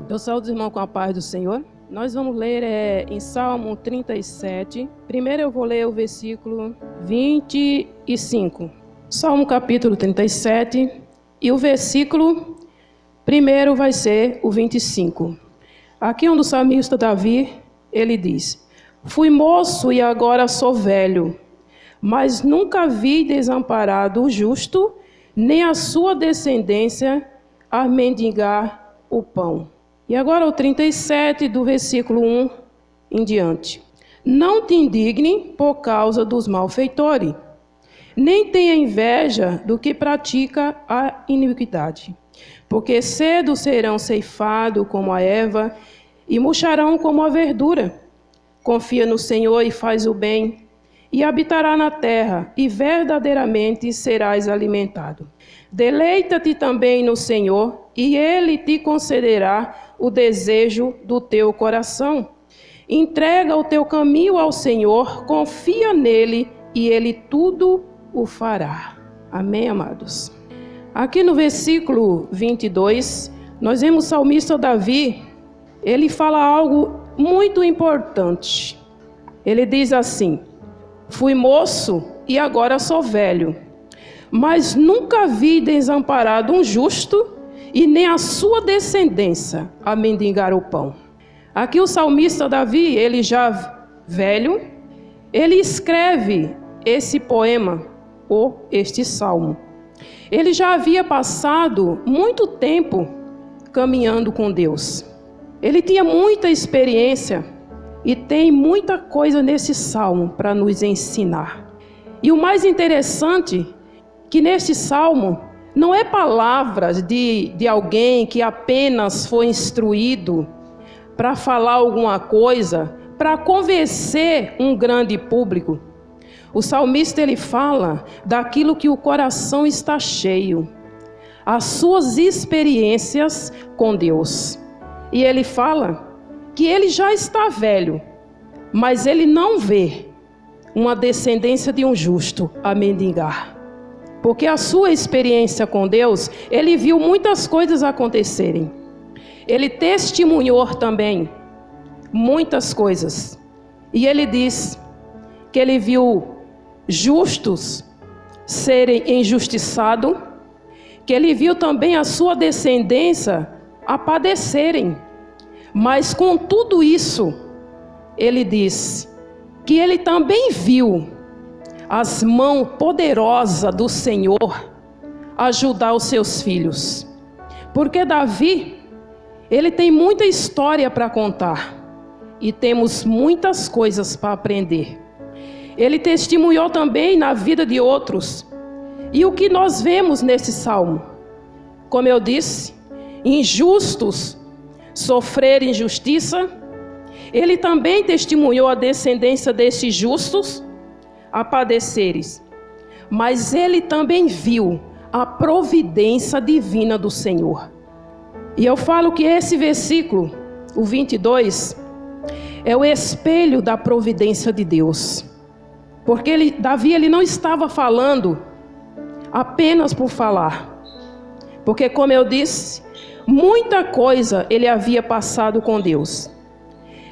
Eu saúdo os irmãos com a paz do Senhor. Nós vamos ler em Salmo 37. Primeiro eu vou ler o versículo 25. Salmo capítulo 37. E o versículo primeiro vai ser o 25. Aqui onde o salmista Davi, ele diz: Fui moço e agora sou velho, mas nunca vi desamparado o justo, nem a sua descendência a mendigar o pão. E agora o 37, do versículo 1 em diante. Não te indigne por causa dos malfeitores, nem tenha inveja do que pratica a iniquidade, porque cedo serão ceifados como a erva e murcharão como a verdura. Confia no Senhor e faz o bem, e habitará na terra, e verdadeiramente serás alimentado. Deleita-te também no Senhor, e Ele te concederá o desejo do teu coração. Entrega o teu caminho ao Senhor, confia nele, e Ele tudo o fará. Amém, amados? Aqui no versículo 22, nós vemos o salmista Davi, ele fala algo muito importante. Ele diz assim: Fui moço e agora sou velho, mas nunca vi desamparado um justo, e nem a sua descendência a mendigar o pão. Aqui o salmista Davi, ele já velho, ele escreve esse poema, ou este salmo. Ele já havia passado muito tempo caminhando com Deus. Ele tinha muita experiência e tem muita coisa nesse salmo para nos ensinar. E o mais interessante, que neste salmo não é palavras de alguém que apenas foi instruído para falar alguma coisa, para convencer um grande público. O salmista, ele fala daquilo que o coração está cheio, as suas experiências com Deus. E ele fala que ele já está velho, mas ele não vê uma descendência de um justo a mendigar. Porque a sua experiência com Deus, ele viu muitas coisas acontecerem. Ele testemunhou também muitas coisas. E ele diz que ele viu justos serem injustiçados, que ele viu também a sua descendência a padecerem. Mas com tudo isso, ele diz que ele também viu as mãos poderosas do Senhor ajudar os seus filhos. Porque Davi, ele tem muita história para contar e temos muitas coisas para aprender. Ele testemunhou também na vida de outros. E o que nós vemos nesse salmo? Como eu disse, injustos sofrer injustiça. Ele também testemunhou a descendência desses justos a padeceres, mas ele também viu a providência divina do Senhor. E eu falo que esse versículo, o 22, é o espelho da providência de Deus. Porque Davi, ele não estava falando apenas por falar. Porque, como eu disse, muita coisa ele havia passado com Deus.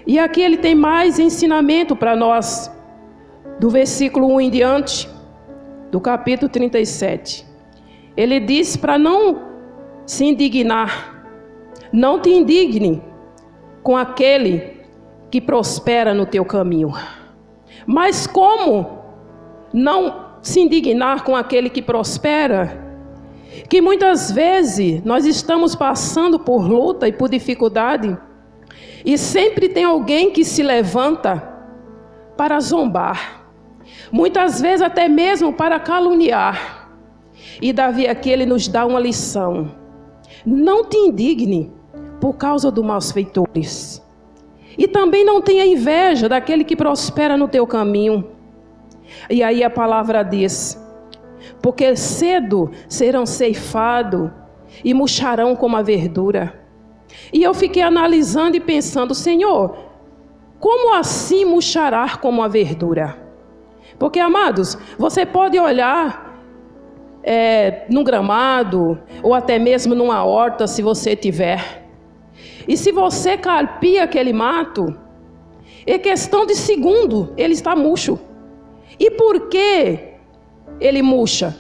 E aqui ele tem mais ensinamento para nós, do versículo 1 em diante, do capítulo 37. Ele diz para não se indignar. Não te indigne com aquele que prospera no teu caminho. Mas como não se indignar com aquele que prospera? Que muitas vezes nós estamos passando por luta e por dificuldade, e sempre tem alguém que se levanta para zombar. Muitas vezes até mesmo para caluniar. E Davi aqui, ele nos dá uma lição. Não te indigne por causa dos malfeitores. E também não tenha inveja daquele que prospera no teu caminho. E aí a palavra diz: porque cedo serão ceifados e murcharão como a verdura. E eu fiquei analisando e pensando: Senhor, como assim murchará como a verdura? Porque, amados, você pode olhar num gramado, ou até mesmo numa horta, se você tiver. E se você carpir aquele mato, é questão de segundo, ele está murcho. E por que ele murcha?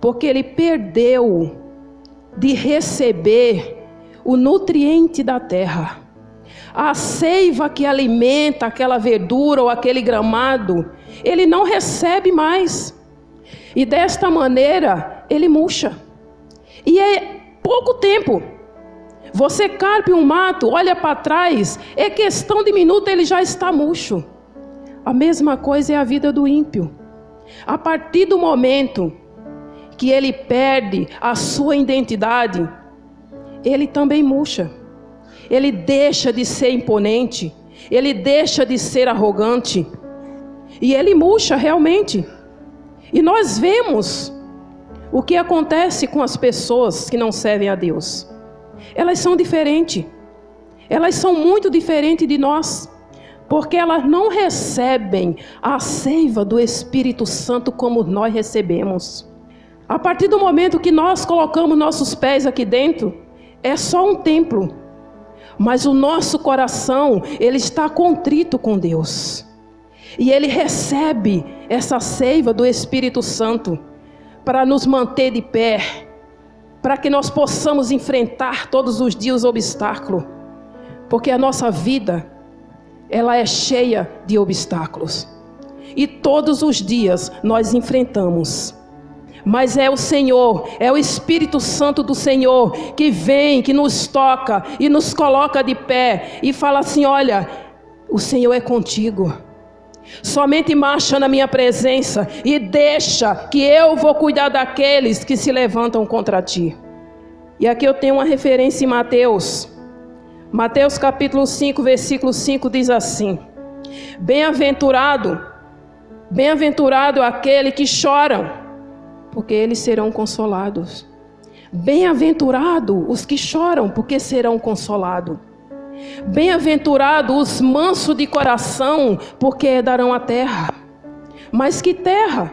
Porque ele perdeu de receber o nutriente da terra. A seiva que alimenta aquela verdura ou aquele gramado, ele não recebe mais. E desta maneira, ele murcha. E é pouco tempo. Você carpe um mato, olha para trás, é questão de minuto, ele já está murcho. A mesma coisa é a vida do ímpio. A partir do momento que ele perde a sua identidade, ele também murcha. Ele deixa de ser imponente, ele deixa de ser arrogante, e ele murcha realmente. E nós vemos o que acontece com as pessoas que não servem a Deus. Elas são diferentes, elas são muito diferentes de nós, porque elas não recebem a seiva do Espírito Santo como nós recebemos. A partir do momento que nós colocamos nossos pés aqui dentro, é só um templo, mas o nosso coração, ele está contrito com Deus, e ele recebe essa seiva do Espírito Santo para nos manter de pé, para que nós possamos enfrentar todos os dias os obstáculos, porque a nossa vida, ela é cheia de obstáculos, e todos os dias nós enfrentamos. Mas é o Senhor, é o Espírito Santo do Senhor que vem, que nos toca e nos coloca de pé e fala assim: olha, o Senhor é contigo. Somente marcha na minha presença e deixa que eu vou cuidar daqueles que se levantam contra ti. E aqui eu tenho uma referência em Mateus. Mateus capítulo 5, versículo 5 diz assim: Bem-aventurado aquele que choram, porque eles serão consolados. Bem-aventurado os que choram, porque serão consolados. Bem-aventurado os mansos de coração, porque herdarão a terra. Mas que terra?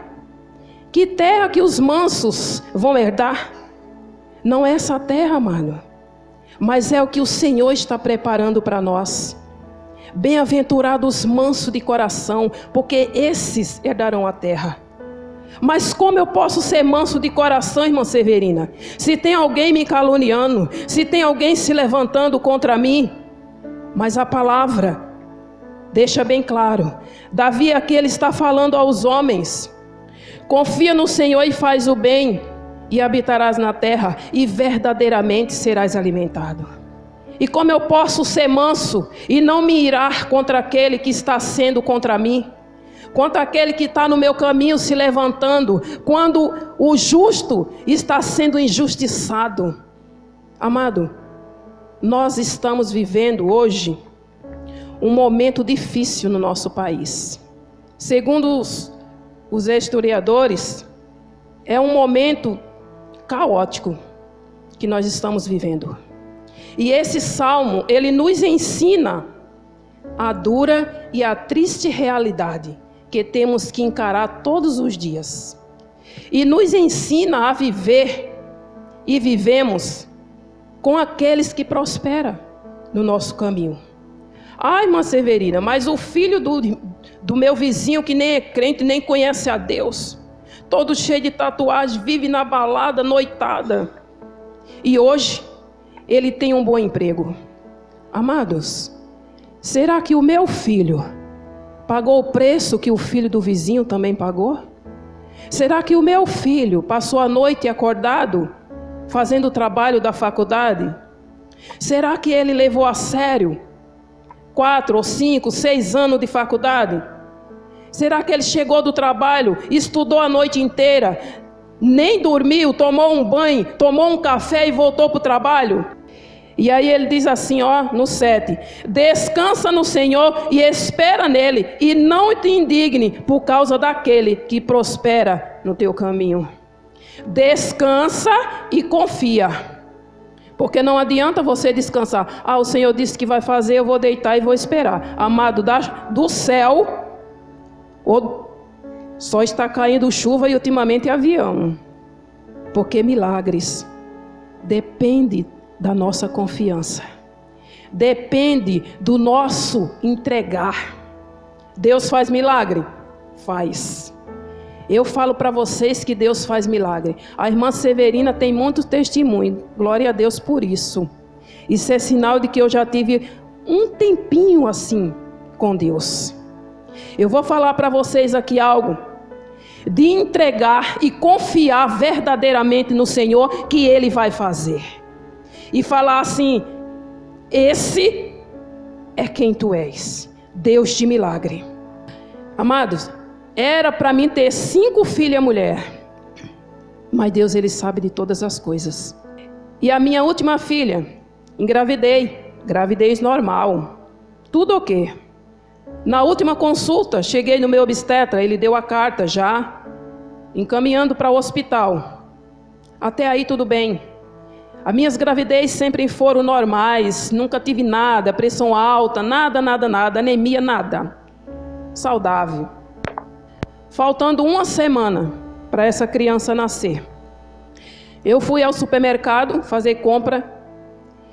Que terra que os mansos vão herdar? Não é essa terra, mano, mas é o que o Senhor está preparando para nós. Bem-aventurados os mansos de coração, porque esses herdarão a terra. Mas como eu posso ser manso de coração, irmã Severina? Se tem alguém me caluniando, se tem alguém se levantando contra mim. Mas a palavra deixa bem claro. Davi aqui ele está falando aos homens: confia no Senhor e faz o bem, e habitarás na terra, e verdadeiramente serás alimentado. E como eu posso ser manso e não me irar contra aquele que está sendo contra mim? Contra aquele que está no meu caminho se levantando, quando o justo está sendo injustiçado. Amado, nós estamos vivendo hoje um momento difícil no nosso país. Segundo os historiadores, é um momento caótico que nós estamos vivendo. E esse salmo, ele nos ensina a dura e a triste realidade que temos que encarar todos os dias. E nos ensina a viver, e vivemos com aqueles que prosperam no nosso caminho. Ai, irmã Severina, mas o filho do meu vizinho, que nem é crente, nem conhece a Deus, todo cheio de tatuagem, vive na balada, noitada, e hoje ele tem um bom emprego. Amados, será que o meu filho pagou o preço que o filho do vizinho também pagou? Será que o meu filho passou a noite acordado, fazendo o trabalho da faculdade? Será que ele levou a sério 4 ou 5, 6 anos de faculdade? Será que ele chegou do trabalho, estudou a noite inteira, nem dormiu, tomou um banho, tomou um café e voltou para o trabalho? E aí ele diz assim, no 7: descansa no Senhor e espera nele, e não te indigne por causa daquele que prospera no teu caminho. Descansa e confia, porque não adianta você descansar. O Senhor disse que vai fazer, eu vou deitar e vou esperar. Amado, do céu só está caindo chuva e ultimamente avião, porque milagres dependem da nossa confiança. depende do nosso entregar. Deus faz milagre? Faz. Eu falo para vocês que Deus faz milagre. A irmã Severina tem muitos testemunhos. Glória a Deus por isso. Isso é sinal de que eu já tive um tempinho assim com Deus. Eu vou falar para vocês aqui algo de entregar e confiar verdadeiramente no Senhor que Ele vai fazer. E falar assim: esse é quem tu és, Deus de milagre. Amados, era para mim ter 5 filhas mulher, mas Deus, Ele sabe de todas as coisas. E a minha última filha, engravidei, gravidez normal, tudo ok. Na última consulta, cheguei no meu obstetra, ele deu a carta já, encaminhando para o hospital. Até aí tudo bem. As minhas gravidez sempre foram normais, nunca tive nada, pressão alta, nada, anemia, nada. Saudável. Faltando uma semana para essa criança nascer, eu fui ao supermercado fazer compra,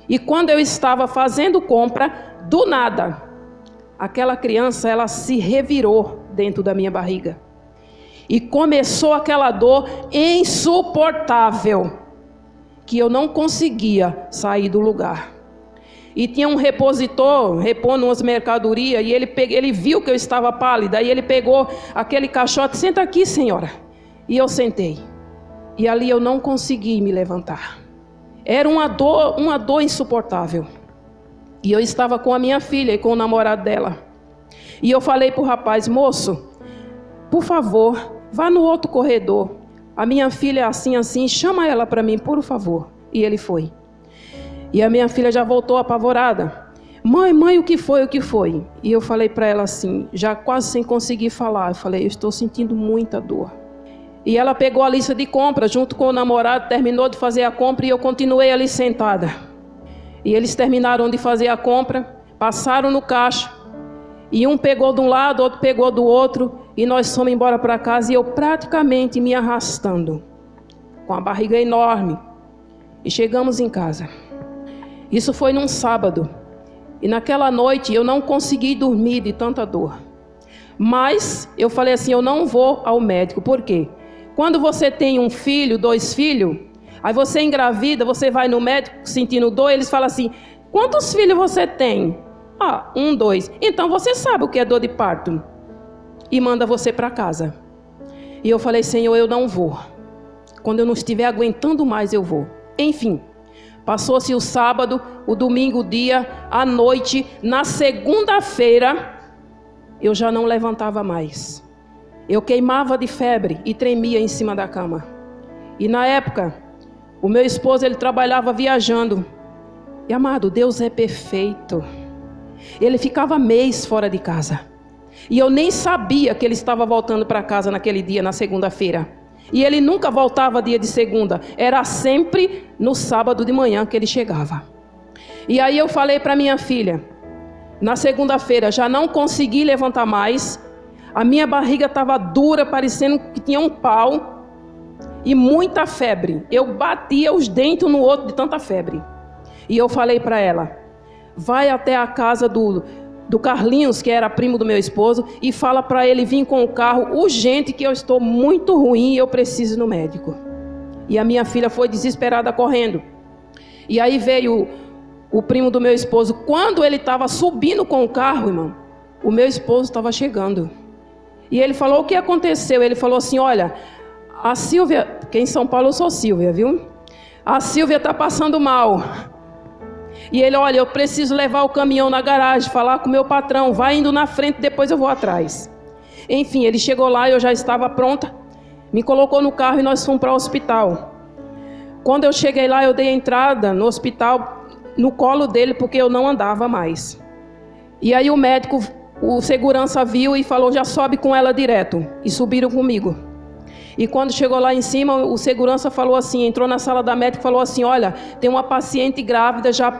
e quando eu estava fazendo compra, do nada, aquela criança, ela se revirou dentro da minha barriga. E começou aquela dor insuportável, que eu não conseguia sair do lugar. E tinha um repositor, repondo umas mercadorias, e ele viu que eu estava pálida, e ele pegou aquele caixote: senta aqui, senhora. E eu sentei. E ali eu não consegui me levantar. Era uma dor insuportável. E eu estava com a minha filha e com o namorado dela. E eu falei para o rapaz: moço, por favor, vá no outro corredor. A minha filha é assim, chama ela para mim, por favor. E ele foi. E a minha filha já voltou apavorada. Mãe, o que foi? E eu falei para ela assim, já quase sem conseguir falar. Eu falei: eu estou sentindo muita dor. E ela pegou a lista de compra junto com o namorado, terminou de fazer a compra, e eu continuei ali sentada. E eles terminaram de fazer a compra, passaram no caixa, e um pegou de um lado, outro pegou do outro, e nós fomos embora para casa, e eu praticamente me arrastando, com a barriga enorme, e chegamos em casa. Isso foi num sábado, e naquela noite eu não consegui dormir de tanta dor. Mas eu falei assim: eu não vou ao médico. Por quê? Quando você tem um filho, 2 filhos, aí você engravida, você vai no médico sentindo dor, eles falam assim: quantos filhos você tem? 1, 2. Então você sabe o que é dor de parto. E manda você para casa. E eu falei: Senhor, eu não vou. Quando eu não estiver aguentando mais, eu vou. Enfim, passou-se o sábado, o domingo, o dia, a noite. Na segunda-feira, eu já não levantava mais. Eu queimava de febre e tremia em cima da cama. E na época, o meu esposo, ele trabalhava viajando. E amado, Deus é perfeito. Ele ficava mês fora de casa. E eu nem sabia que ele estava voltando para casa naquele dia, na segunda-feira. E ele nunca voltava dia de segunda. Era sempre no sábado de manhã que ele chegava. E aí eu falei para minha filha, na segunda-feira, já não consegui levantar mais. A minha barriga estava dura, parecendo que tinha um pau. E muita febre. Eu batia os dentes um no outro de tanta febre. E eu falei para ela: vai até a casa do Carlinhos, que era primo do meu esposo, e fala para ele vir com o carro urgente, que eu estou muito ruim e eu preciso ir no médico. E a minha filha foi desesperada correndo. E aí veio o primo do meu esposo. Quando ele estava subindo com o carro, irmão, o meu esposo estava chegando. E ele falou: o que aconteceu? Ele falou assim: olha, a Silvia, porque em São Paulo eu sou Silvia, viu? A Silvia está passando mal. E ele: olha, eu preciso levar o caminhão na garagem, falar com o meu patrão, vai indo na frente, depois eu vou atrás. Enfim, ele chegou lá, eu já estava pronta, me colocou no carro e nós fomos para o hospital. Quando eu cheguei lá, eu dei a entrada no hospital no colo dele, porque eu não andava mais. E aí o médico, o segurança viu e falou: já sobe com ela direto. E subiram comigo. E quando chegou lá em cima, o segurança falou assim, entrou na sala da médica e falou assim: olha, tem uma paciente grávida já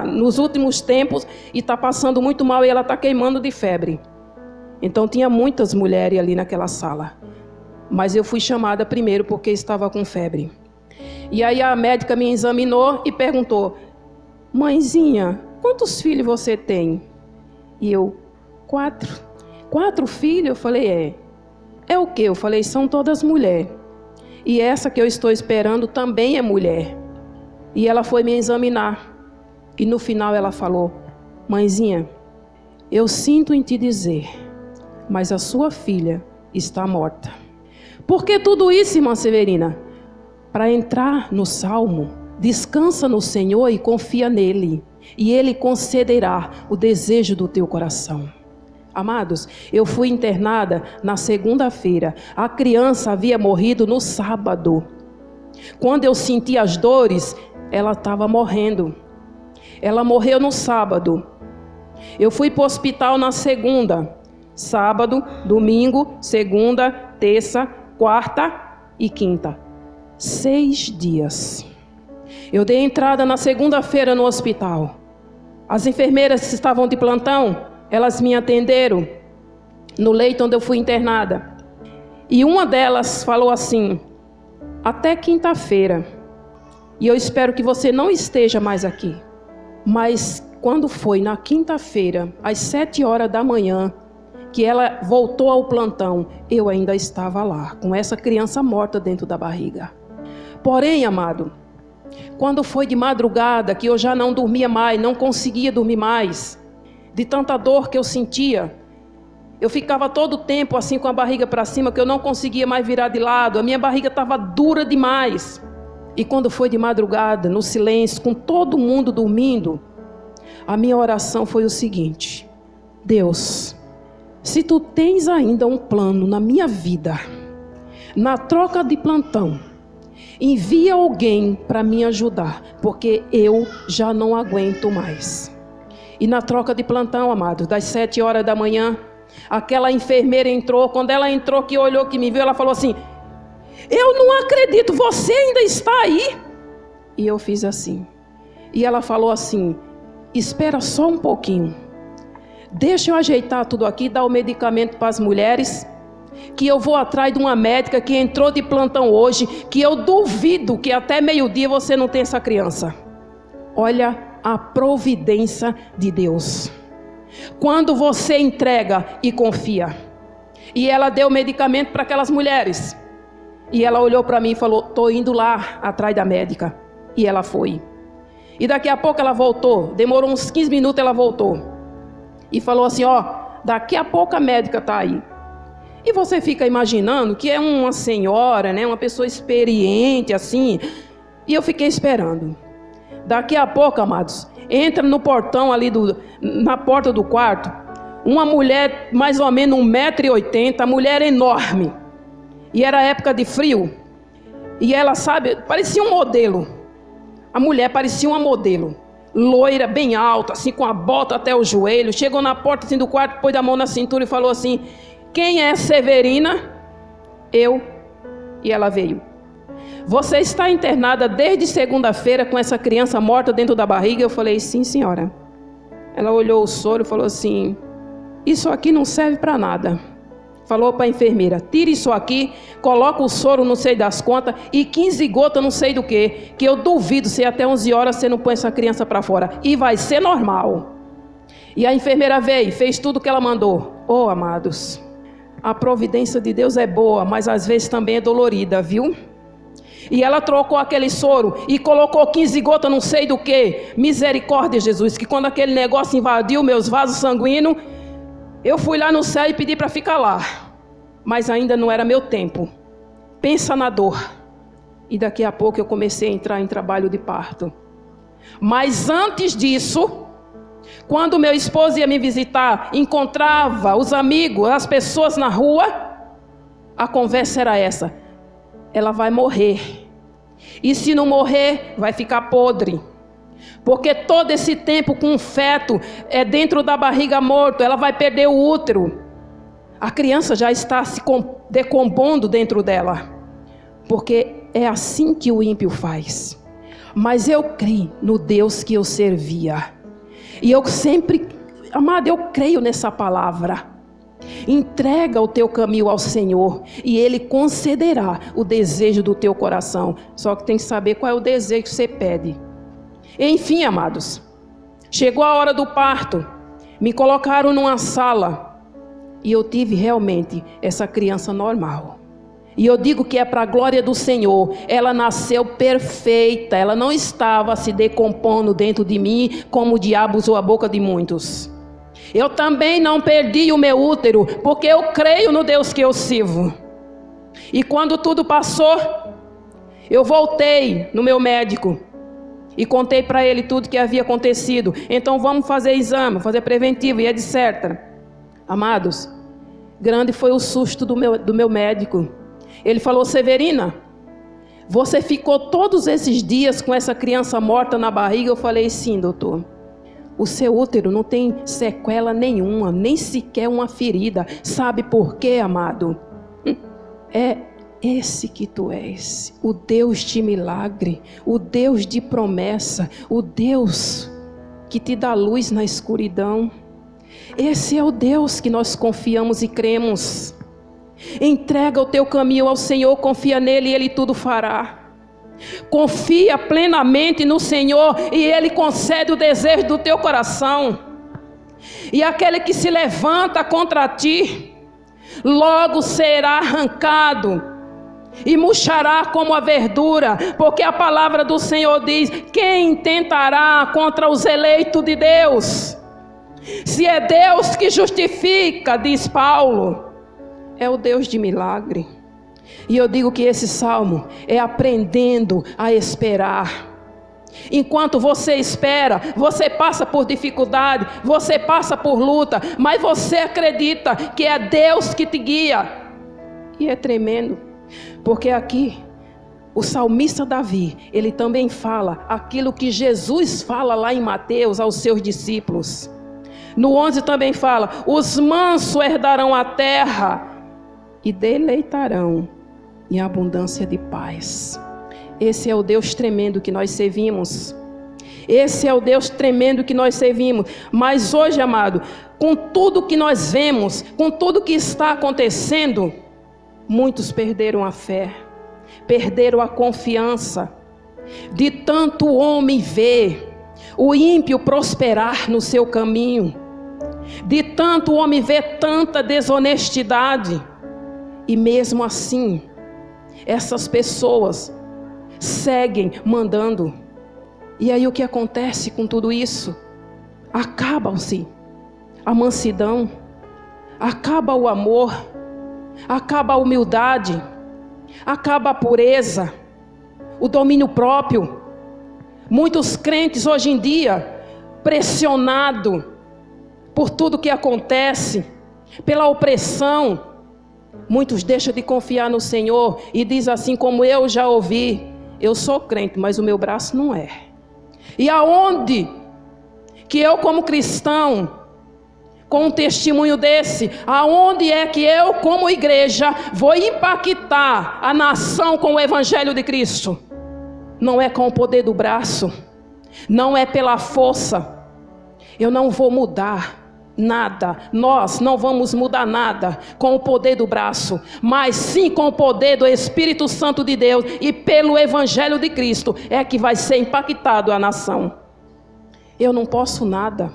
nos últimos tempos e está passando muito mal e ela está queimando de febre. Então tinha muitas mulheres ali naquela sala. Mas eu fui chamada primeiro porque estava com febre. E aí a médica me examinou e perguntou: mãezinha, quantos filhos você tem? E eu, 4. 4 filhos? Eu falei, é o quê? Eu falei, são todas mulheres. E essa que eu estou esperando também é mulher. E ela foi me examinar. E no final ela falou, mãezinha, eu sinto em te dizer, mas a sua filha está morta. Por que tudo isso, irmã Severina? Para entrar no Salmo, descansa no Senhor e confia nele. E ele concederá o desejo do teu coração. Amados, eu fui internada na segunda-feira. A criança havia morrido no sábado. Quando eu senti as dores, ela estava morrendo. Ela morreu no sábado. Eu fui para o hospital na segunda. Sábado, domingo, segunda, terça, quarta e quinta. 6 dias. Eu dei entrada na segunda-feira no hospital. As enfermeiras que estavam de plantão, elas me atenderam no leito onde eu fui internada. E uma delas falou assim, até quinta-feira. E eu espero que você não esteja mais aqui. Mas quando foi na quinta-feira, às 7 horas da manhã, que ela voltou ao plantão, eu ainda estava lá, com essa criança morta dentro da barriga. Porém, amado, quando foi de madrugada, que eu já não dormia mais, não conseguia dormir mais, de tanta dor que eu sentia, eu ficava todo o tempo assim com a barriga para cima, que eu não conseguia mais virar de lado, a minha barriga estava dura demais. E quando foi de madrugada, no silêncio, com todo mundo dormindo, a minha oração foi o seguinte, Deus, se tu tens ainda um plano na minha vida, na troca de plantão, envia alguém para me ajudar, porque eu já não aguento mais. E na troca de plantão, amados, das 7 horas da manhã, aquela enfermeira entrou. Quando ela entrou, que olhou, que me viu, ela falou assim, eu não acredito, você ainda está aí? E eu fiz assim. E ela falou assim, espera só um pouquinho. Deixa eu ajeitar tudo aqui, dar o medicamento para as mulheres, que eu vou atrás de uma médica que entrou de plantão hoje, que eu duvido que até meio-dia você não tem essa criança. Olha a providência de Deus. Quando você entrega e confia. E ela deu medicamento para aquelas mulheres. E ela olhou para mim e falou, estou indo lá atrás da médica. E ela foi. E daqui a pouco ela voltou. Demorou uns 15 minutos, ela voltou. E falou assim, daqui a pouco a médica está aí. E você fica imaginando que é uma senhora, né, uma pessoa experiente assim. E eu fiquei esperando. Daqui a pouco, amados, entra no portão ali, na porta do quarto, uma mulher mais ou menos 1,80 m, mulher enorme. E era época de frio. E ela, sabe, parecia um modelo. A mulher parecia uma modelo. Loira, bem alta, assim, com a bota até o joelho. Chegou na porta assim, do quarto, pôs a mão na cintura e falou assim, quem é Severina? Eu. E ela veio. Você está internada desde segunda-feira com essa criança morta dentro da barriga? Eu falei, sim, senhora. Ela olhou o soro e falou assim, isso aqui não serve para nada. Falou para a enfermeira, tira isso aqui, coloca o soro não sei das quantas e 15 gotas não sei do que eu duvido se até 11 horas você não põe essa criança para fora. E vai ser normal. E a enfermeira veio, fez tudo o que ela mandou. Oh, amados, a providência de Deus é boa, mas às vezes também é dolorida, viu? E ela trocou aquele soro e colocou 15 gotas não sei do que. Misericórdia, Jesus, que quando aquele negócio invadiu meus vasos sanguíneos, eu fui lá no céu e pedi para ficar lá. Mas ainda não era meu tempo. Pensa na dor. E daqui a pouco eu comecei a entrar em trabalho de parto. Mas antes disso, quando meu esposo ia me visitar, encontrava os amigos, as pessoas na rua, a conversa era essa. Ela vai morrer. E se não morrer, vai ficar podre. Porque todo esse tempo com um feto dentro da barriga morto, ela vai perder o útero. A criança já está se decompondo dentro dela. Porque é assim que o ímpio faz. Mas eu creio no Deus que eu servia. E eu sempre, amado, eu creio nessa palavra. Entrega o teu caminho ao Senhor e Ele concederá o desejo do teu coração. Só que tem que saber qual é o desejo que você pede. Enfim, amados, Chegou a hora do parto, me colocaram numa sala e eu tive realmente essa criança normal. E eu digo que é para a glória do Senhor. Ela nasceu perfeita, ela não estava se decompondo dentro de mim como o diabo usou a boca de muitos. Eu também não perdi o meu útero, porque eu creio no Deus que eu sirvo. E quando tudo passou, eu voltei no meu médico e contei para ele tudo que havia acontecido. Então vamos fazer exame, fazer preventivo e etc. Amados, grande foi o susto do meu médico. Ele falou: Severina, você ficou todos esses dias com essa criança morta na barriga? Eu falei: sim, doutor. O seu útero não tem sequela nenhuma, nem sequer uma ferida. Sabe por quê, amado? É esse que tu és, o Deus de milagre, o Deus de promessa, o Deus que te dá luz na escuridão. Esse é o Deus que nós confiamos e cremos. Entrega o teu caminho ao Senhor, confia nele e ele tudo fará. Confia plenamente no Senhor e ele concede o desejo do teu coração. E aquele que se levanta contra ti, logo será arrancado e murchará como a verdura, porque a palavra do Senhor diz: quem tentará contra os eleitos de Deus? Se é Deus que justifica, diz Paulo, é o Deus de milagre. E eu digo que esse salmo é aprendendo a esperar. Enquanto você espera, você passa por dificuldade, você passa por luta, mas você acredita que é Deus que te guia. E é tremendo, porque aqui o salmista Davi, ele também fala aquilo que Jesus fala lá em Mateus aos seus discípulos. No 11 também fala: os mansos herdarão a terra e deleitarão em abundância de paz. Esse é o Deus tremendo que nós servimos. Esse é o Deus tremendo que nós servimos. Mas hoje, amado, com tudo que nós vemos, com tudo que está acontecendo, muitos perderam a fé, perderam a confiança. De tanto o homem ver o ímpio prosperar no seu caminho, de tanto o homem ver tanta desonestidade, e mesmo assim, essas pessoas seguem mandando. E aí o que acontece com tudo isso? Acaba-se a mansidão, acaba o amor, acaba a humildade, acaba a pureza, o domínio próprio. Muitos crentes hoje em dia, pressionados por tudo que acontece, pela opressão, muitos deixam de confiar no Senhor e diz assim como eu já ouvi: eu sou crente, mas o meu braço não é. E aonde que eu, como cristão, com um testemunho desse, aonde é que eu, como igreja, vou impactar a nação com o Evangelho de Cristo? Não é com o poder do braço, não é pela força. Eu não vou mudar nada, nós não vamos mudar nada com o poder do braço, mas sim com o poder do Espírito Santo de Deus, e pelo Evangelho de Cristo é que vai ser impactado a nação. Eu não posso nada,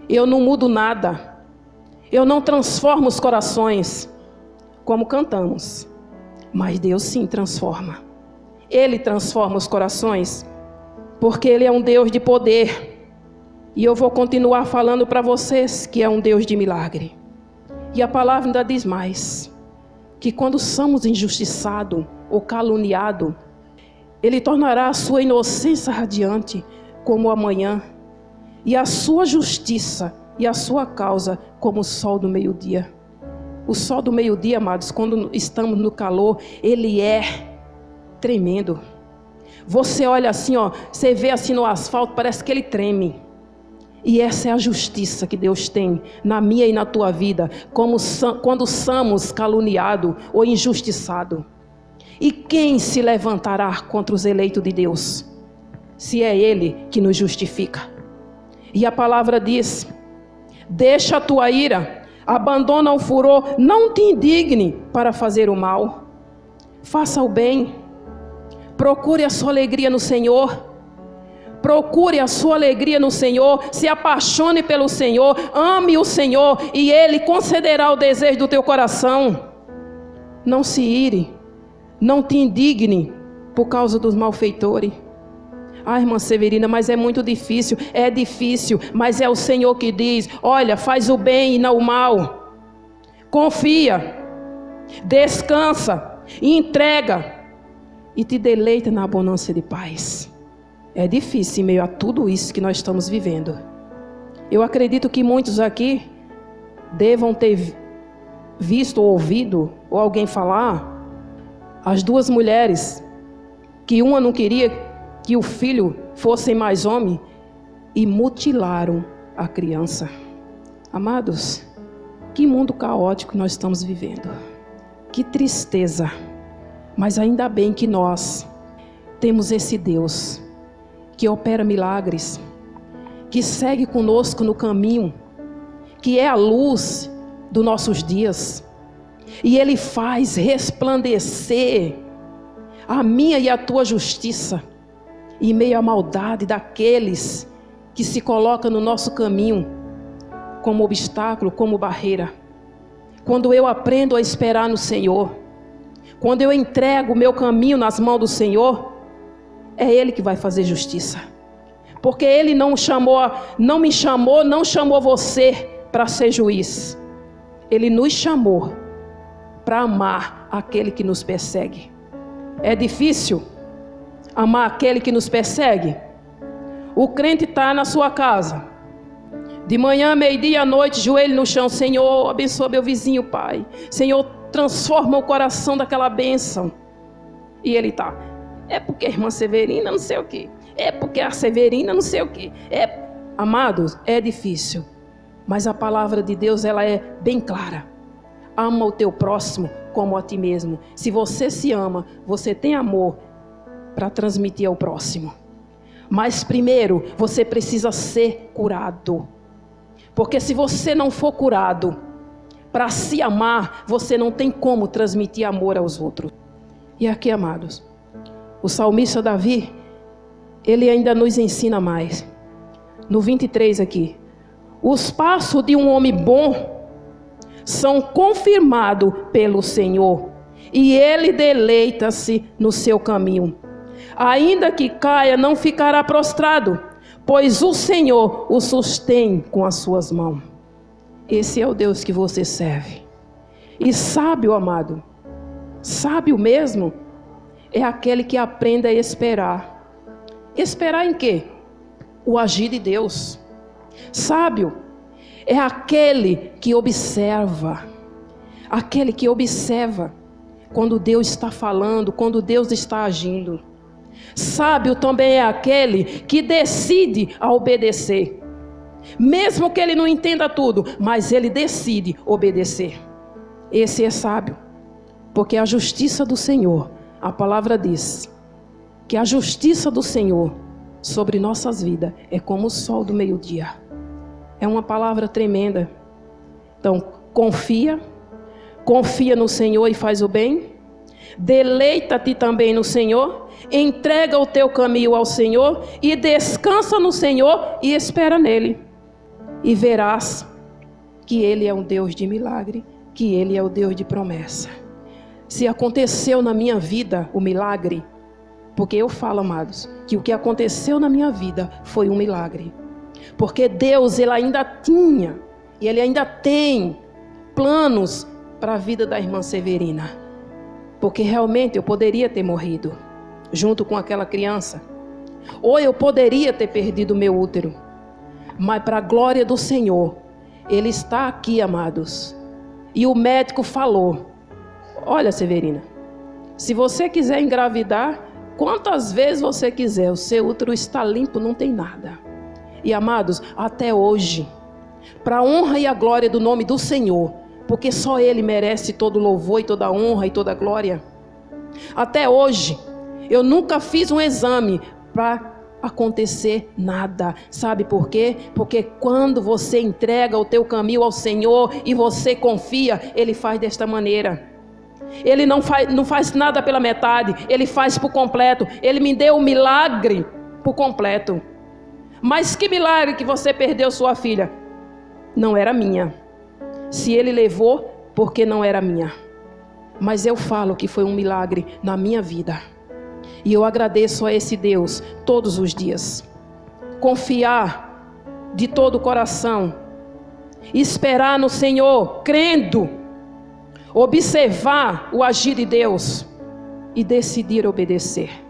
eu não mudo nada, eu não transformo os corações como cantamos, mas Deus sim transforma. Ele transforma os corações, porque Ele é um Deus de poder. E eu vou continuar falando para vocês que é um Deus de milagre. E a palavra ainda diz mais, que quando somos injustiçados ou caluniados, Ele tornará a sua inocência radiante como a manhã, e a sua justiça e a sua causa como o sol do meio-dia. O sol do meio-dia, amados, quando estamos no calor, ele é tremendo. Você olha assim, ó, você vê assim no asfalto, parece que ele treme. E essa é a justiça que Deus tem na minha e na tua vida, quando somos caluniados ou injustiçados. E quem se levantará contra os eleitos de Deus, se é Ele que nos justifica? E a palavra diz: deixa a tua ira, abandona o furor, não te indigne para fazer o mal. Faça o bem, procure a sua alegria no Senhor, Procure a sua alegria no Senhor, se apaixone pelo Senhor, ame o Senhor e Ele concederá o desejo do teu coração. Não se ire, não te indigne por causa dos malfeitores. Ah, irmã Severina, mas é muito difícil. É difícil, mas é o Senhor que diz: olha, faz o bem e não o mal. Confia, descansa, entrega e te deleita na abundância de paz. É difícil em meio a tudo isso que nós estamos vivendo. Eu acredito que muitos aqui devam ter visto ou ouvido, ou alguém falar, as duas mulheres, que uma não queria que o filho fosse mais homem, e mutilaram a criança. Amados, que mundo caótico nós estamos vivendo. Que tristeza. Mas ainda bem que nós temos esse Deus que opera milagres, que segue conosco no caminho, que é a luz dos nossos dias, e Ele faz resplandecer a minha e a tua justiça em meio à maldade daqueles que se colocam no nosso caminho como obstáculo, como barreira. Quando eu aprendo a esperar no Senhor, quando eu entrego o meu caminho nas mãos do Senhor, é Ele que vai fazer justiça. Porque Ele não me chamou você para ser juiz. Ele nos chamou para amar aquele que nos persegue. É difícil amar aquele que nos persegue? O crente está na sua casa, de manhã, meio-dia, à noite, joelho no chão: Senhor, abençoa meu vizinho, Pai. Senhor, transforma o coração daquela bênção. E ele está: é porque a irmã Severina não sei o quê, é porque a Severina não sei o quê. Amados, é difícil, mas a palavra de Deus, ela é bem clara. Ama o teu próximo como a ti mesmo. Se você se ama, você tem amor para transmitir ao próximo. Mas primeiro, você precisa ser curado. Porque se você não for curado para se amar, você não tem como transmitir amor aos outros. E aqui, amados, o salmista Davi, ele ainda nos ensina mais. No 23 aqui: os passos de um homem bom são confirmados pelo Senhor, e ele deleita-se no seu caminho. Ainda que caia, não ficará prostrado, pois o Senhor o sustém com as suas mãos. Esse é o Deus que você serve. E sábio, amado, sábio mesmo, é aquele que aprende a esperar. Esperar em quê? O agir de Deus. Sábio é aquele que observa. Aquele que observa quando Deus está falando, quando Deus está agindo. Sábio também é aquele que decide a obedecer. Mesmo que ele não entenda tudo, mas ele decide obedecer. Esse é sábio. Porque a justiça do Senhor, a palavra diz que a justiça do Senhor sobre nossas vidas é como o sol do meio-dia. É uma palavra tremenda. Então, confia no Senhor e faz o bem. Deleita-te também no Senhor, entrega o teu caminho ao Senhor e descansa no Senhor e espera nele. E verás que Ele é um Deus de milagre, que Ele é o Deus de promessa. Se aconteceu na minha vida o milagre, porque eu falo, amados, que o que aconteceu na minha vida foi um milagre. Porque Deus, Ele ainda tinha e Ele ainda tem planos para a vida da irmã Severina. Porque realmente eu poderia ter morrido junto com aquela criança. Ou eu poderia ter perdido meu útero. Mas para a glória do Senhor, Ele está aqui, amados. E o médico falou: olha, Severina, se você quiser engravidar, quantas vezes você quiser, o seu útero está limpo, não tem nada. E amados, até hoje, para a honra e a glória do nome do Senhor, porque só Ele merece todo louvor e toda honra e toda glória. Até hoje, eu nunca fiz um exame para acontecer nada. Sabe por quê? Porque quando você entrega o teu caminho ao Senhor e você confia, Ele faz desta maneira. Ele não faz nada pela metade, Ele faz por completo. Ele me deu o milagre por completo. Mas que milagre que você perdeu sua filha. Não era minha. Se ele levou, porque não era minha. Mas eu falo que foi um milagre na minha vida. E eu agradeço a esse Deus todos os dias. Confiar de todo o coração. Esperar no Senhor, crendo. Observar o agir de Deus. E decidir obedecer.